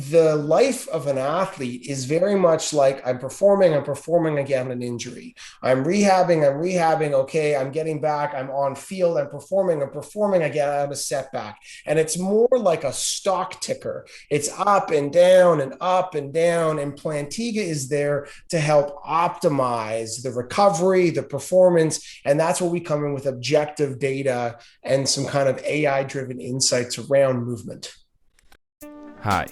the life of an athlete is very much like I'm performing again an injury. I'm rehabbing. Okay, I'm getting back. I'm on field. I'm performing again. I have a setback. And it's more like a stock ticker. It's up and down and up and down. And Plantiga is there to help optimize the recovery, the performance. And that's where we come in with objective data and some kind of AI driven insights around movement. Hi,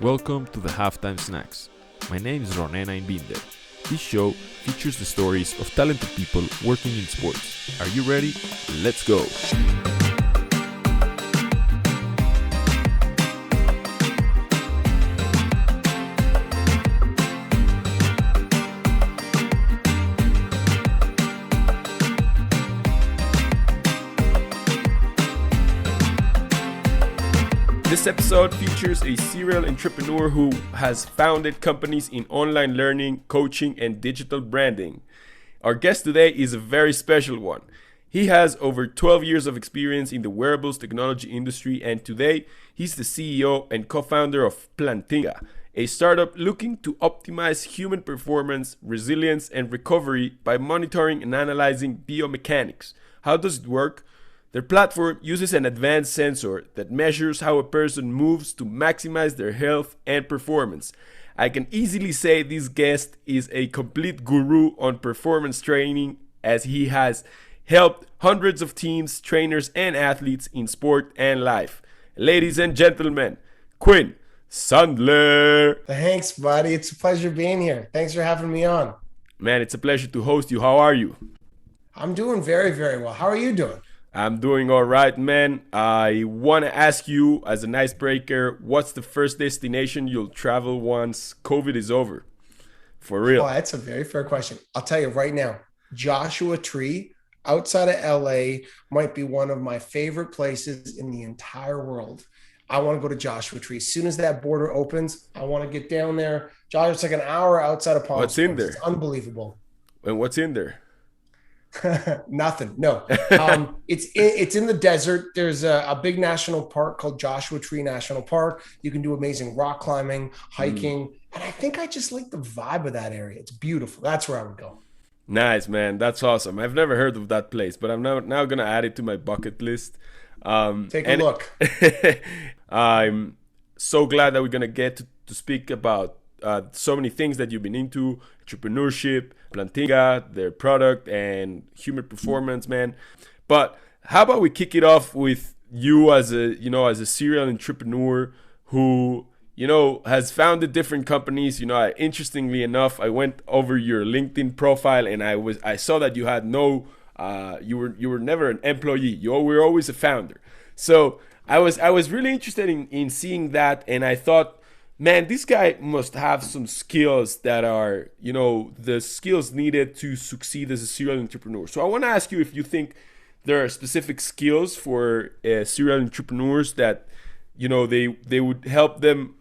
welcome to the Halftime Snacks. My name is Ronen Einbinder. This show features the stories of talented people working in sports. Are you ready? Let's go! This episode features a serial entrepreneur who has founded companies in online learning, coaching, and digital branding. Our guest today is a very special one. He has over 12 years of experience in the wearables technology industry, and today he's the CEO and co-founder of Plantiga, a startup looking to optimize human performance, resilience, and recovery by monitoring and analyzing biomechanics. How does it work? Their platform uses an advanced sensor that measures how a person moves to maximize their health and performance. I can easily say this guest is a complete guru on performance training, as he has helped hundreds of teams, trainers, and athletes in sport and life. Ladies and gentlemen, Quin, Sandler. Thanks, buddy. It's a pleasure being here. Thanks for having me on. Man, it's a pleasure to host you. How are you? I'm doing very, very well. How are you doing? I'm doing all right, man. I want to ask you, as an icebreaker, what's the first destination you'll travel once COVID is over? For real. Oh, that's a very fair question. I'll tell you right now, Joshua Tree outside of LA might be one of my favorite places in the entire world. I want to go to Joshua Tree. As soon as that border opens, I want to get down there. Joshua, it's like an hour outside of Palm What's Springs. in there? It's unbelievable. And what's in there? Nothing. No. It's in the desert. There's a big national park called Joshua Tree National Park. You can do amazing rock climbing, hiking, and I think I just like the vibe of that area. It's beautiful. That's where I would go. Nice, man. That's awesome. I've never heard of that place, but I'm now gonna add it to my bucket list. Take a look. I'm so glad that we're gonna get to speak about so many things that you've been into: entrepreneurship, Plantiga, their product, and human performance, man. But how about we kick it off with you as a serial entrepreneur who has founded different companies. Interestingly enough, I went over your LinkedIn profile and I saw that you had you were never an employee. You were always a founder. So I was really interested in seeing that, and I thought, man, this guy must have some skills that are, the skills needed to succeed as a serial entrepreneur. So I want to ask you if you think there are specific skills for serial entrepreneurs that, they would help them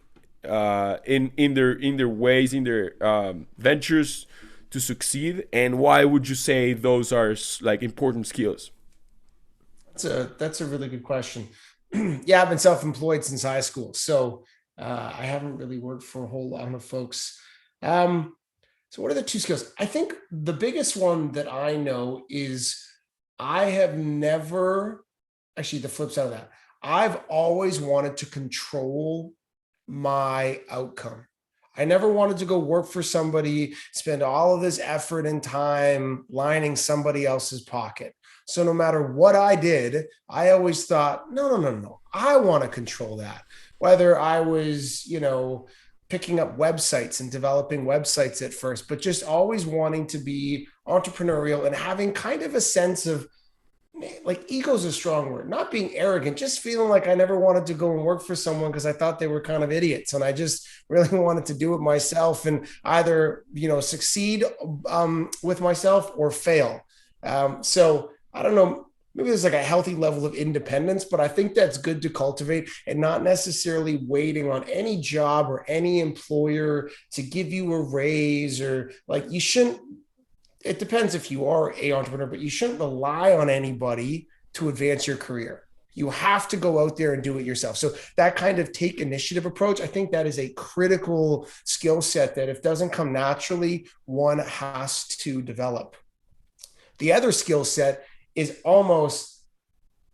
in their ways, in their ventures to succeed, and why would you say those are like important skills? That's a really good question. Yeah, I've been self-employed since high school, so I haven't really worked for a whole lot of folks. So what are the two skills? I think the biggest one that I know is I have never, actually the flip side of that, I've always wanted to control my outcome. I never wanted to go work for somebody, spend all of this effort and time lining somebody else's pocket. So no matter what I did, I always thought, no. I want to control that. Whether I was, picking up websites and developing websites at first, but just always wanting to be entrepreneurial and having kind of a sense of, like, ego is a strong word, not being arrogant, just feeling like I never wanted to go and work for someone because I thought they were kind of idiots. And I just really wanted to do it myself and either, succeed with myself or fail. So I don't know, maybe there's like a healthy level of independence, but I think that's good to cultivate and not necessarily waiting on any job or any employer to give you a raise, or like you shouldn't. It depends if you are an entrepreneur, but you shouldn't rely on anybody to advance your career. You have to go out there and do it yourself. So that kind of take initiative approach, I think that is a critical skill set that if it doesn't come naturally, one has to develop. The other skill set is almost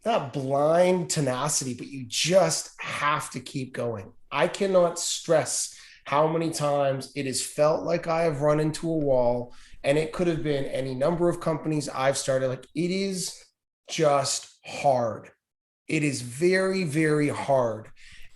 not blind tenacity, but you just have to keep going. I cannot stress how many times it has felt like I have run into a wall, and it could have been any number of companies I've started. Like, it is just hard. It is very, very hard.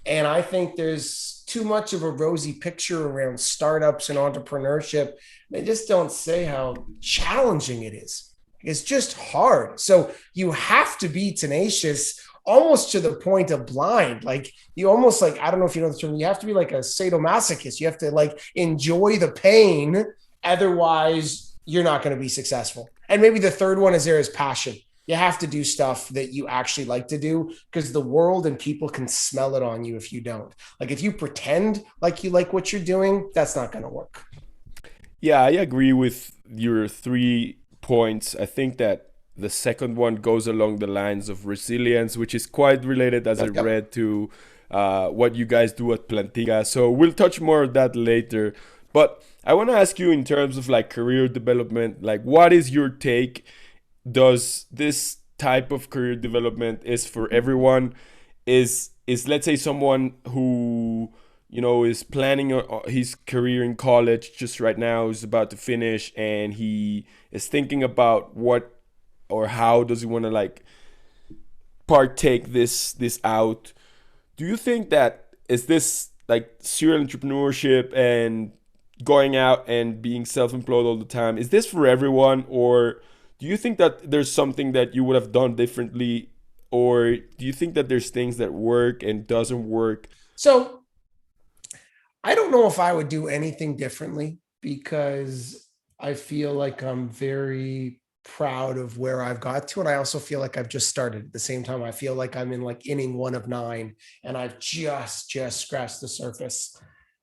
And I think there's too much of a rosy picture around startups and entrepreneurship. They just don't say how challenging it is. It's just hard. So you have to be tenacious almost to the point of blind. Like, you almost, like, I don't know if you know the term, you have to be like a sadomasochist. You have to like enjoy the pain. Otherwise, you're not going to be successful. And maybe the third one is there is passion. You have to do stuff that you actually like to do, because the world and people can smell it on you if you don't. Like, if you pretend like you like what you're doing, that's not going to work. Yeah, I agree with your 3 points. I think that the second one goes along the lines of resilience, which is quite related, as I Yep. read, to what you guys do at Plantiga. So we'll touch more of that later. But I want to ask you, in terms of like career development, like what is your take? Does this type of career development is for everyone? Is let's say someone who is planning his career in college just right now, is about to finish, and he is thinking about what or how does he want to like partake this out. Do you think that is this like serial entrepreneurship and going out and being self-employed all the time, is this for everyone, or do you think that there's something that you would have done differently, or do you think that there's things that work and doesn't work? So I don't know if I would do anything differently, because I feel like I'm very proud of where I've got to. And I also feel like I've just started. At the same time, I feel like I'm in like inning one of nine, and I've just scratched the surface.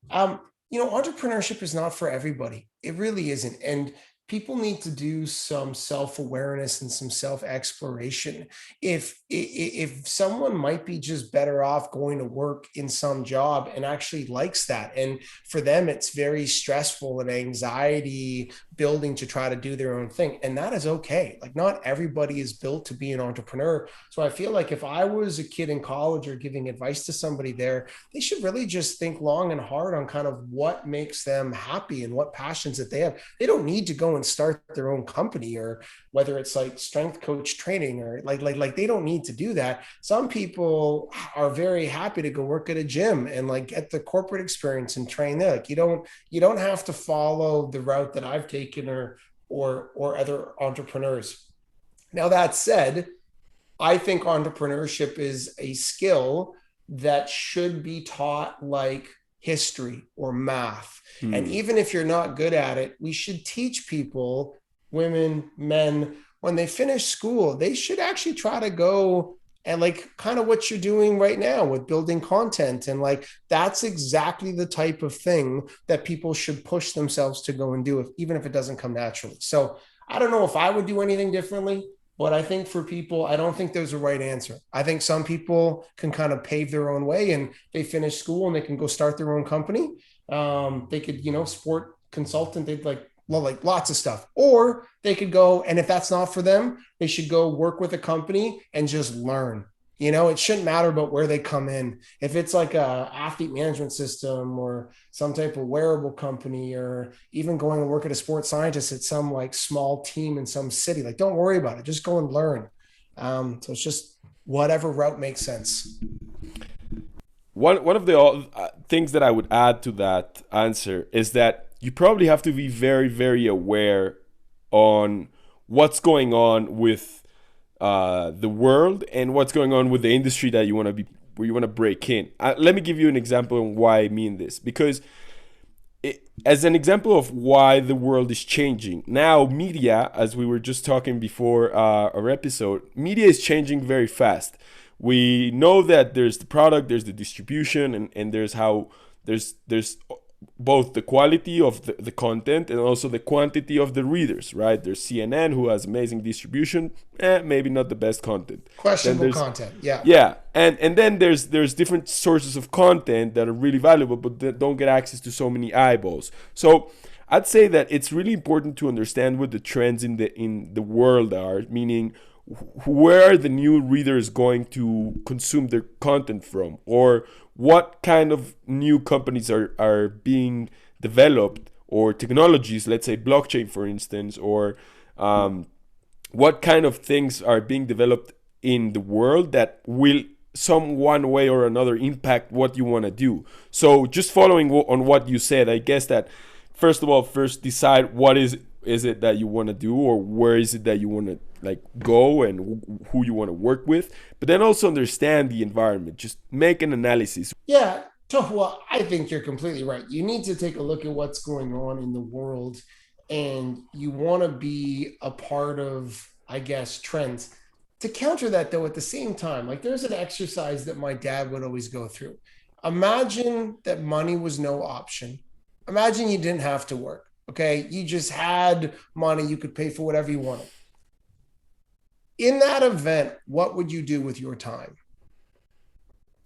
Um, Entrepreneurship is not for everybody. It really isn't. And people need to do some self-awareness and some self-exploration. If someone might be just better off going to work in some job and actually likes that, and for them it's very stressful and anxiety building to try to do their own thing, and that is okay. Like, not everybody is built to be an entrepreneur. So I feel like if I was a kid in college or giving advice to somebody there, they should really just think long and hard on kind of what makes them happy and what passions that they have. They don't need to go and start their own company, or whether it's like strength coach training, or like they don't need to do that. Some people are very happy to go work at a gym and like get the corporate experience and train there. Like, you don't have to follow the route that I've taken, or other entrepreneurs. Now, that said, I think entrepreneurship is a skill that should be taught like history or math. And Hmm. even if you're not good at it, we should teach people, women, men, when they finish school, they should actually try to go and like kind of what you're doing right now with building content. And like, that's exactly the type of thing that people should push themselves to go and do, even if it doesn't come naturally. So I don't know if I would do anything differently. But I think for people, I don't think there's a right answer. I think some people can kind of pave their own way, and they finish school and they can go start their own company. They could, sport consultant, they'd like, well, like lots of stuff. Or they could go, and if that's not for them, they should go work with a company and just learn. It shouldn't matter about where they come in. If it's like a athlete management system or some type of wearable company, or even going and work at a sports scientist at some like small team in some city, like, don't worry about it. Just go and learn. So it's just whatever route makes sense. One of the things that I would add to that answer is that you probably have to be very, very aware on what's going on with the world and what's going on with the industry that you want to be, where you want to break in. Let me give you an example on why I mean this, because as an example of why the world is changing now, media, as we were just talking before our episode, media is changing very fast. We know that there's the product, there's the distribution, and there's how there's both the quality of the content and also the quantity of the readers, right? There's CNN who has amazing distribution, maybe not the best content. Then Questionable there's content. Yeah. yeah, and then there's different sources of content that are really valuable, but that don't get access to so many eyeballs. So I'd say that it's really important to understand what the trends in the world are, meaning where are the new readers going to consume their content from, or what kind of new companies are being developed, or technologies, let's say blockchain for instance, or what kind of things are being developed in the world that will some one way or another impact what you want to do. So just following on what you said, I guess that first of all, first decide what is it that you want to do, or where is it that you want to like go, and who you want to work with, but then also understand the environment. Just make an analysis. Yeah. Well, I think you're completely right. You need to take a look at what's going on in the world, and you want to be a part of, I guess, trends. To counter that, though, at the same time, like there's an exercise that my dad would always go through. Imagine that money was no option. Imagine you didn't have to work. Okay. You just had money. You could pay for whatever you wanted. In that event, what would you do with your time?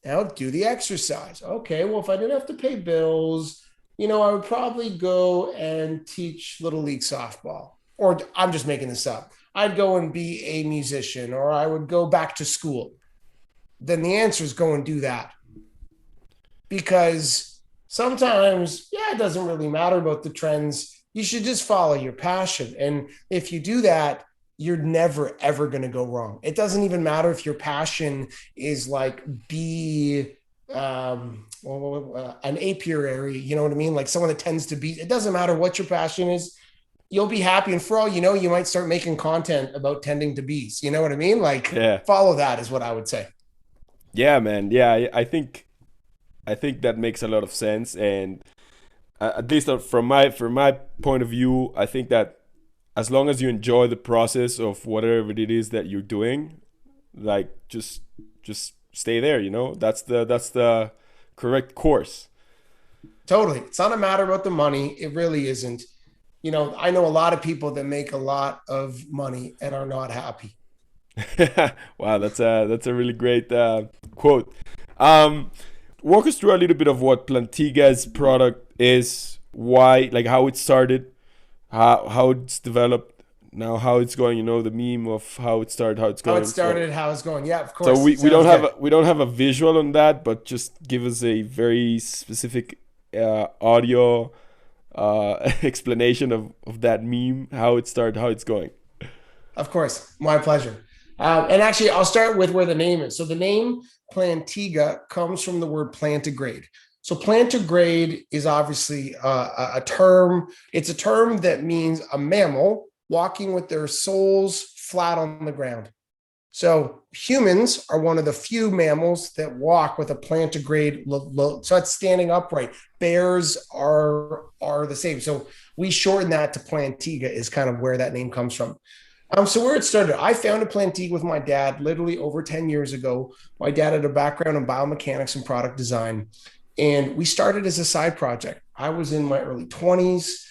Now do the exercise. Okay, well, if I didn't have to pay bills, I would probably go and teach little league softball. Or I'm just making this up. I'd go and be a musician, or I would go back to school. Then the answer is go and do that. Because sometimes, yeah, it doesn't really matter about the trends. You should just follow your passion. And if you do that, you're never ever going to go wrong. It doesn't even matter if your passion is like be an apiary, you know what I mean? Like someone that tends to be, it doesn't matter what your passion is. You'll be happy. And for all you know, you might start making content about tending to bees. You know what I mean? Like Yeah, follow that is what I would say. yeah, man. Yeah, I think that makes a lot of sense, and at least from my point of view, I think that as long as you enjoy the process of whatever it is that you're doing, like just stay there. That's the correct course. Totally. It's not a matter about the money. It really isn't. I know a lot of people that make a lot of money and are not happy. Wow, that's a really great quote. Um, Walk us through a little bit of what Plantiga's product is, why, like how it started, how it's developed, now how it's going. The meme of how it started, how it's How it going. So started, how it's going. Yeah, of so course. we don't Sounds have good. a visual on that, but just give us a very specific audio explanation of that meme, how it started, how it's going. Of course. My pleasure. And actually, I'll start with where the name is. So the name Plantiga comes from the word plantigrade. So plantigrade is obviously a term. It's a term that means a mammal walking with their soles flat on the ground. So humans are one of the few mammals that walk with a plantigrade. So that's standing upright. Bears are the same. So we shorten that to Plantiga is kind of where that name comes from. So where it started, I founded Plantiga with my dad literally over 10 years ago. My dad had a background in biomechanics and product design, and we started as a side project. I was in my early 20s.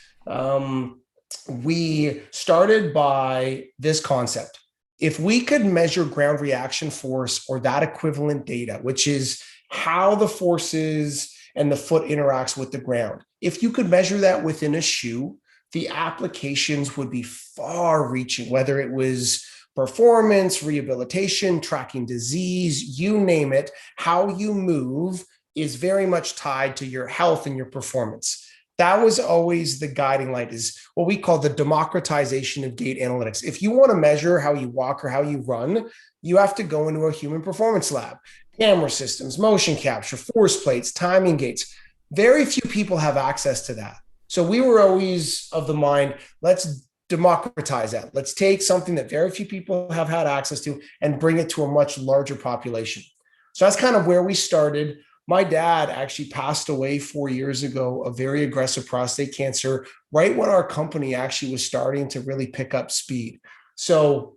We started by this concept. If we could measure ground reaction force or that equivalent data, which is how the forces and the foot interacts with the ground, if you could measure that within a shoe, the applications would be far reaching, whether it was performance, rehabilitation, tracking disease, you name it. How you move is very much tied to your health and your performance. That was always the guiding light, is what we call the democratization of data analytics. If you want to measure how you walk or how you run, you have to go into a human performance lab. Camera systems, motion capture, force plates, timing gates. Very few people have access to that. So we were always of the mind, let's democratize that. Let's take something that very few people have had access to and bring it to a much larger population. So that's kind of where we started. My dad actually passed away 4 years ago of very aggressive prostate cancer, right when our company actually was starting to really pick up speed. So,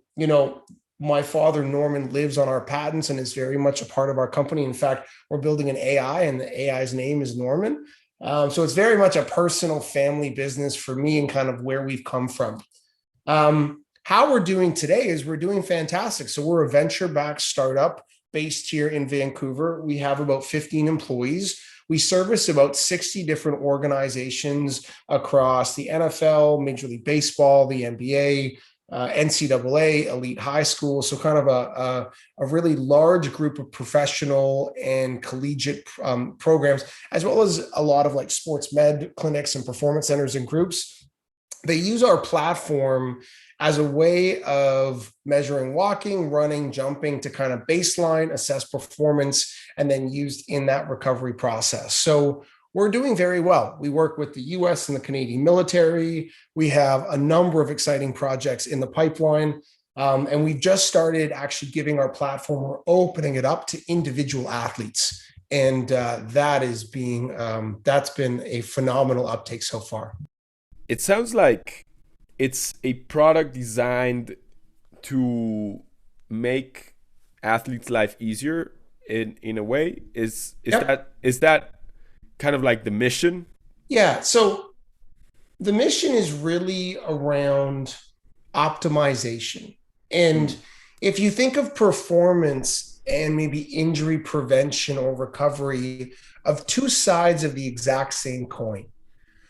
my father, Norman, lives on our patents and is very much a part of our company. In fact, we're building an AI, and the AI's name is Norman. So it's very much a personal family business for me and kind of where we've come from. How we're doing today is we're doing fantastic. So we're a venture backed startup based here in Vancouver. We have about 15 employees. We service about 60 different organizations across the NFL, Major League Baseball, the NBA, NCAA, elite high school. So kind of a really large group of professional and collegiate programs, as well as a lot of like sports med clinics and performance centers and groups. They use our platform as a way of measuring walking, running, jumping to kind of baseline, assess performance, and then used in that recovery process. So we're doing very well. We work with the US and the Canadian military. We have a number of exciting projects in the pipeline. And we've just started actually giving our platform, we're opening it up to individual athletes. And that's been a phenomenal uptake so far. It sounds like it's a product designed to make athletes' life easier in a way. Yep. Is that kind of like the mission? Yeah. So the mission is really around optimization. And Mm. if you think of performance and maybe injury prevention or recovery of two sides of the exact same coin.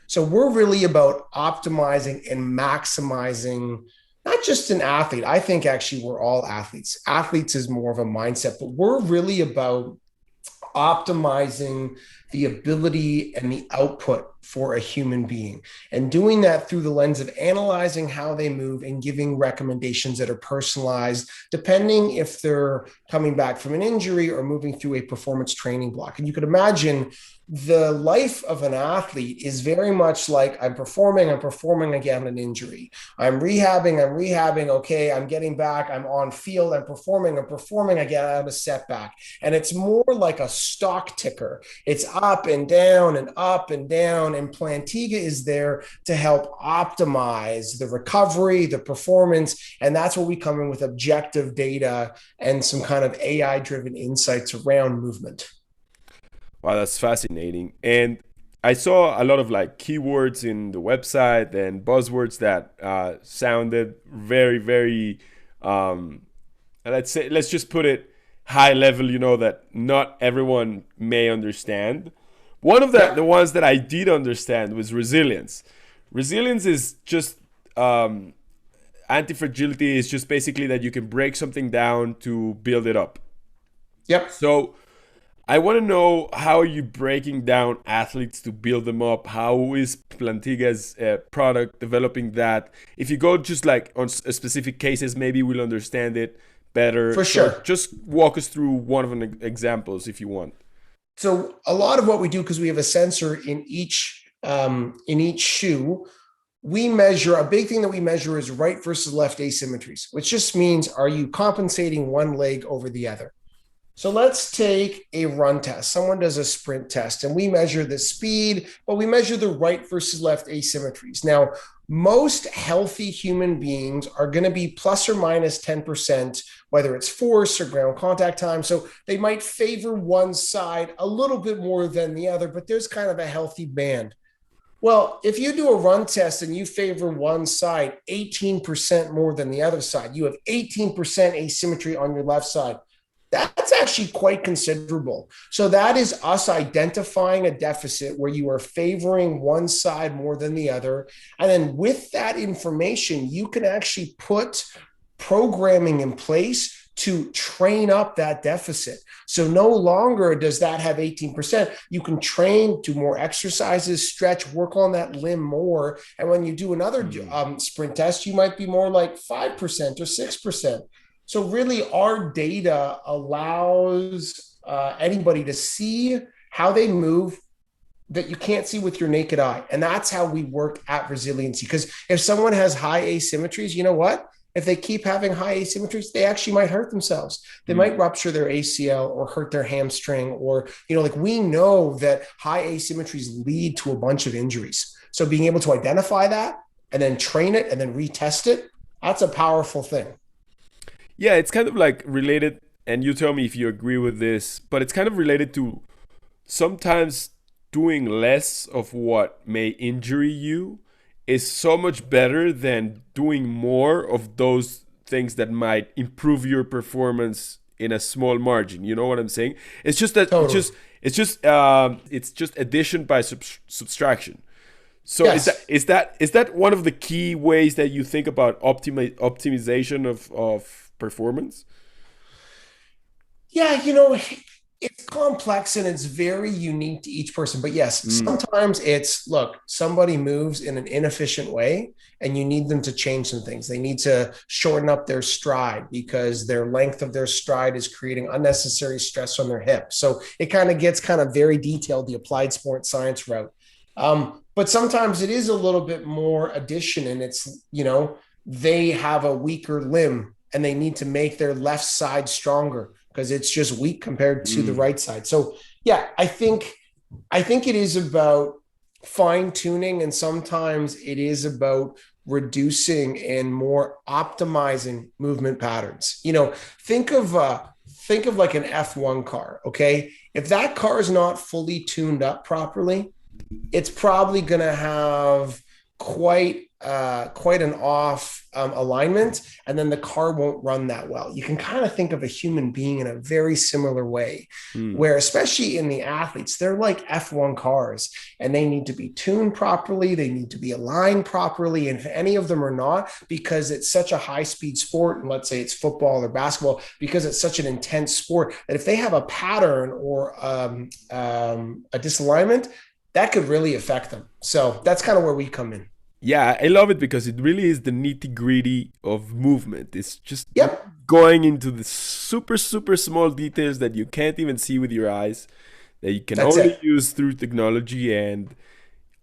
So we're really about optimizing and maximizing not just an athlete. I think actually we're all athletes. Athletes is more of a mindset, but we're really about optimizing the ability and the output for a human being and doing that through the lens of analyzing how they move and giving recommendations that are personalized depending if they're coming back from an injury or moving through a performance training block. And you could imagine the life of an athlete is very much like I'm performing again an injury. I'm rehabbing. Okay, I'm getting back. I'm on field. I'm performing again. I have a setback. And it's more like a stock ticker. It's up and down and up and down. And Plantiga is there to help optimize the recovery, the performance. And that's where we come in with objective data and some kind of AI driven insights around movement. Wow, that's fascinating. And I saw a lot of like keywords in the website and buzzwords that sounded very, very, um, let's just put it high level, that not everyone may understand. One of the Yep. ones that I did understand was resilience. Resilience is just anti fragility, is just basically that you can break something down to build it up. Yep. So I want to know, how are you breaking down athletes to build them up? How is Plantiga's product developing that? If you go just like on specific cases, maybe we'll understand it better. For So sure. just walk us through one of the examples if you want. So a lot of what we do, because we have a sensor in each shoe, we measure a big thing that we measure is right versus left asymmetries, which just means are you compensating one leg over the other? So let's take a run test. Someone does a sprint test and we measure the speed, but we measure the right versus left asymmetries. Now, most healthy human beings are going to be plus or minus 10%, whether it's force or ground contact time. So they might favor one side a little bit more than the other, but there's kind of a healthy band. Well, if you do a run test and you favor one side 18% more than the other side, you have 18% asymmetry on your left side. That's actually quite considerable. So that is us identifying a deficit where you are favoring one side more than the other. And then with that information, you can actually put programming in place to train up that deficit. So no longer does that have 18%. You can train, do more exercises, stretch, work on that limb more. And when you do another Hmm. sprint test, you might be more like 5% or 6%. So really, our data allows anybody to see how they move that you can't see with your naked eye. And that's how we work at resiliency. Because if someone has high asymmetries, you know what? If they keep having high asymmetries, they actually might hurt themselves. They Hmm. might rupture their ACL or hurt their hamstring, or, like we know that high asymmetries lead to a bunch of injuries. So being able to identify that and then train it and then retest it, that's a powerful thing. Yeah, it's kind of like related, and you tell me if you agree with this, but it's kind of related to sometimes doing less of what may injure you is so much better than doing more of those things that might improve your performance in a small margin. You know what I'm saying? It's just that Totally. it's just addition by subtraction. So Yes. is that one of the key ways that you think about optimization of performance? Yeah, it's complex and it's very unique to each person. But yes, Mm, sometimes it's look, somebody moves in an inefficient way and you need them to change some things. They need to shorten up their stride because their length of their stride is creating unnecessary stress on their hip. So it kind of gets kind of very detailed, the applied sports science route. But sometimes it is a little bit more addition and it's, they have a weaker limb and they need to make their left side stronger because it's just weak compared to the mm, right side. So yeah, I think it is about fine tuning and sometimes it is about reducing and more optimizing movement patterns. Think of think of like an F1 car, okay? If that car is not fully tuned up properly, it's probably going to have quite an off alignment, and then the car won't run that well. You can kind of think of a human being in a very similar way, mm, where especially in the athletes, they're like F1 cars, and they need to be tuned properly. They need to be aligned properly, and if any of them are not, because it's such a high speed sport, and let's say it's football or basketball, because it's such an intense sport that if they have a pattern or a disalignment, that could really affect them. So that's kind of where we come in. yeah, I love it because it really is the nitty gritty of movement. It's just Yep, going into the super, super small details that you can't even see with your eyes, that you can that's only it. use through technology and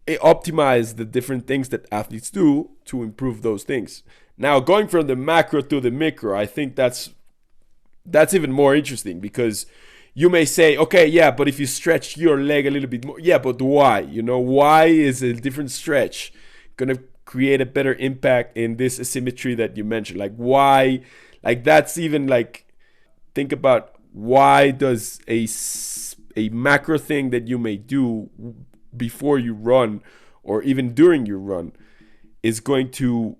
optimize the different things that athletes do to improve those things. Now, going from the macro to the micro, I think that's even more interesting because you may say, okay, yeah, but if you stretch your leg a little bit more, yeah, but why? Why is a different stretch gonna create a better impact in this asymmetry that you mentioned? Like, why? Like, that's even like, think about why does a macro thing that you may do before you run or even during your run is going to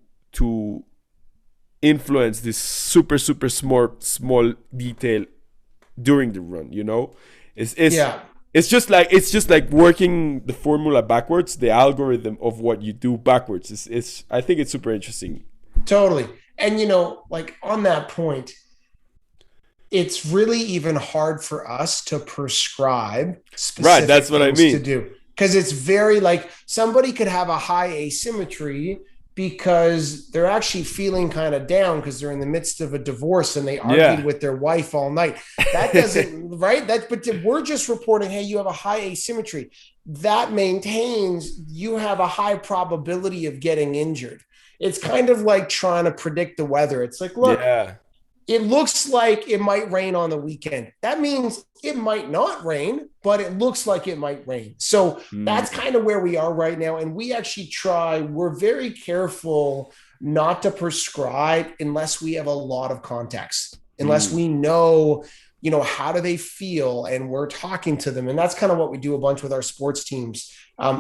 influence this super super small detail during the run. It's it's Yeah, it's just like working the formula backwards, the algorithm of what you do backwards. It's I think it's super interesting. totally. And like on that point, it's really even hard for us to prescribe Right, that's specific what I things to mean. do because it's very like somebody could have a high asymmetry because they're actually feeling kind of down because they're in the midst of a divorce and they argued Yeah. with their wife all night. That doesn't, right? But we're just reporting, hey, you have a high asymmetry. That maintains you have a high probability of getting injured. It's kind of like trying to predict the weather. It's like, look, Yeah. it looks like it might rain on the weekend. That means it might not rain, but it looks like it might rain. So that's Mm, kind of where we are right now. And we actually we're very careful not to prescribe unless we have a lot of context, unless mm, we know, how do they feel and we're talking to them. And that's kind of what we do a bunch with our sports teams.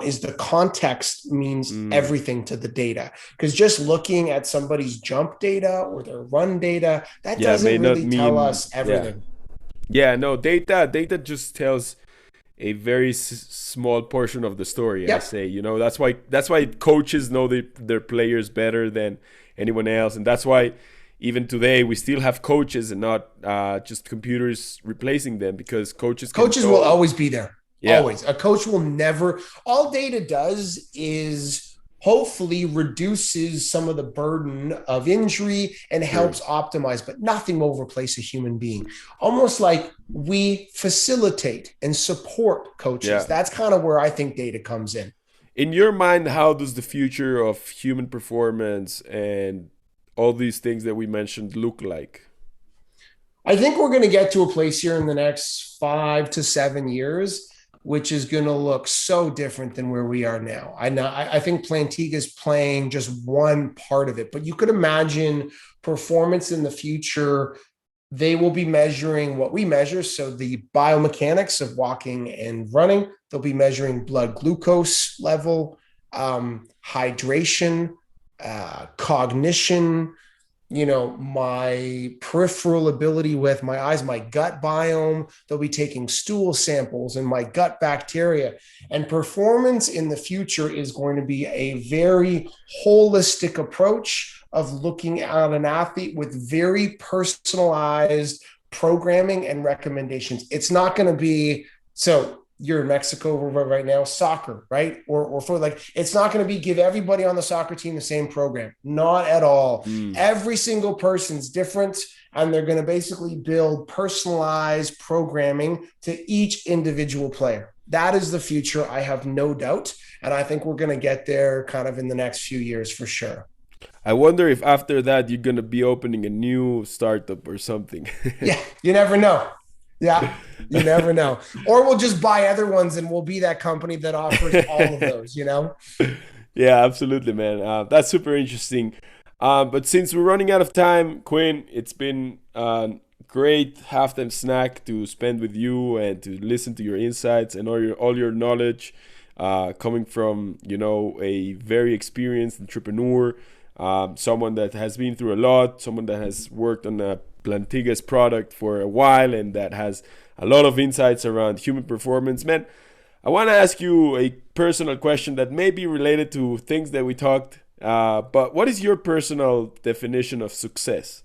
Is the context means mm. everything to the data, because just looking at somebody's jump data or their run data, that Yeah, doesn't may not really tell mean, us yeah. everything. Yeah, no, data just tells a very small portion of the story. I Yep. say, that's why coaches know their players better than anyone else, and that's why even today we still have coaches and not just computers replacing them, because coaches can Coaches will know. always be there. Yeah, Always. A coach will never, all data does is hopefully reduces some of the burden of injury and true. helps optimize, but nothing will replace a human being. Almost like we facilitate and support coaches. Yeah. That's kind of where I think data comes in. In your mind, how does the future of human performance and all these things that we mentioned look like? I think we're going to get to a place here in the next 5 to 7 years, which is going to look so different than where we are now. I know. I think Plantiga is playing just one part of it, but you could imagine performance in the future They will be measuring what we measure. So the biomechanics of walking and running, they'll be measuring blood glucose level, hydration, cognition, my peripheral ability with my eyes, my gut biome. They'll be taking stool samples and my gut bacteria. And performance in the future is going to be a very holistic approach of looking at an athlete with very personalized programming and recommendations. It's not going to be so you're in Mexico right now, soccer, right? Or for like, it's not going to be give everybody on the soccer team the same program. Not at all. Every single person's different, and they're going to basically build personalized programming to each individual player. That is the future. I have no doubt. And I think we're going to get there kind of in the next few years for sure. I wonder if after that you're gonna be opening a new startup or something. Yeah, you never know. Yeah, you never know. Or we'll just buy other ones and we'll be that company that offers all of those, Yeah, absolutely, man. That's super interesting. But since we're running out of time, Quin, it's been a great halftime snack to spend with you and to listen to your insights and all your knowledge coming from, a very experienced entrepreneur, someone that has been through a lot, someone that has worked on Plantiga's product for a while and that has a lot of insights around human performance. Man, I want to ask you a personal question that may be related to things that we talked, but what is your personal definition of success?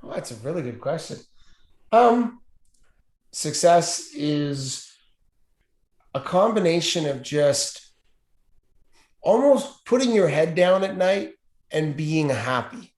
Oh, that's a really good question. Success is a combination of just almost putting your head down at night and being happy,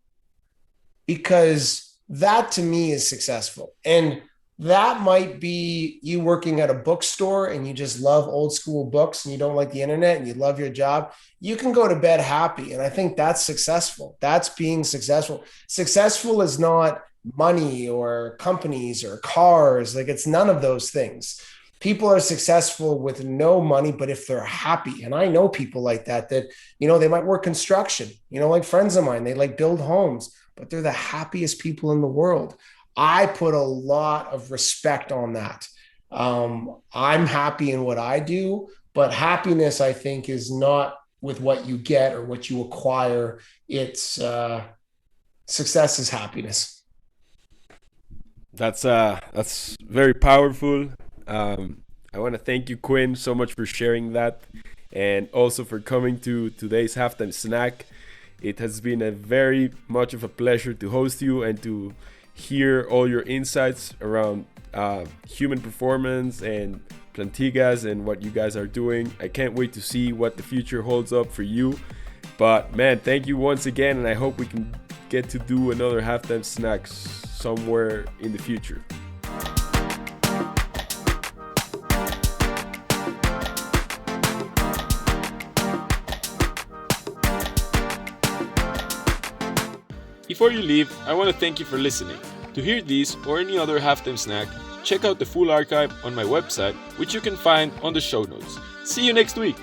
because that to me is successful. And that might be you working at a bookstore and you just love old school books and you don't like the internet and you love your job. You can go to bed happy. And I think that's successful. That's being successful. Successful is not money or companies or cars. Like, it's none of those things. People are successful with no money, but if they're happy, and I know people like that, they might work construction, like friends of mine, they like build homes, but they're the happiest people in the world. I put a lot of respect on that. I'm happy in what I do, but happiness, I think, is not with what you get or what you acquire. It's success is happiness. That's very powerful. I want to thank you, Quin, so much for sharing that, and also for coming to today's halftime snack. It has been a very much of a pleasure to host you and to hear all your insights around human performance and Plantigas and what you guys are doing. I can't wait to see what the future holds up for you. But man, thank you once again, and I hope we can get to do another halftime snack somewhere in the future. Before you leave, I want to thank you for listening. To hear these or any other halftime snack, check out the full archive on my website, which you can find on the show notes. See you next week!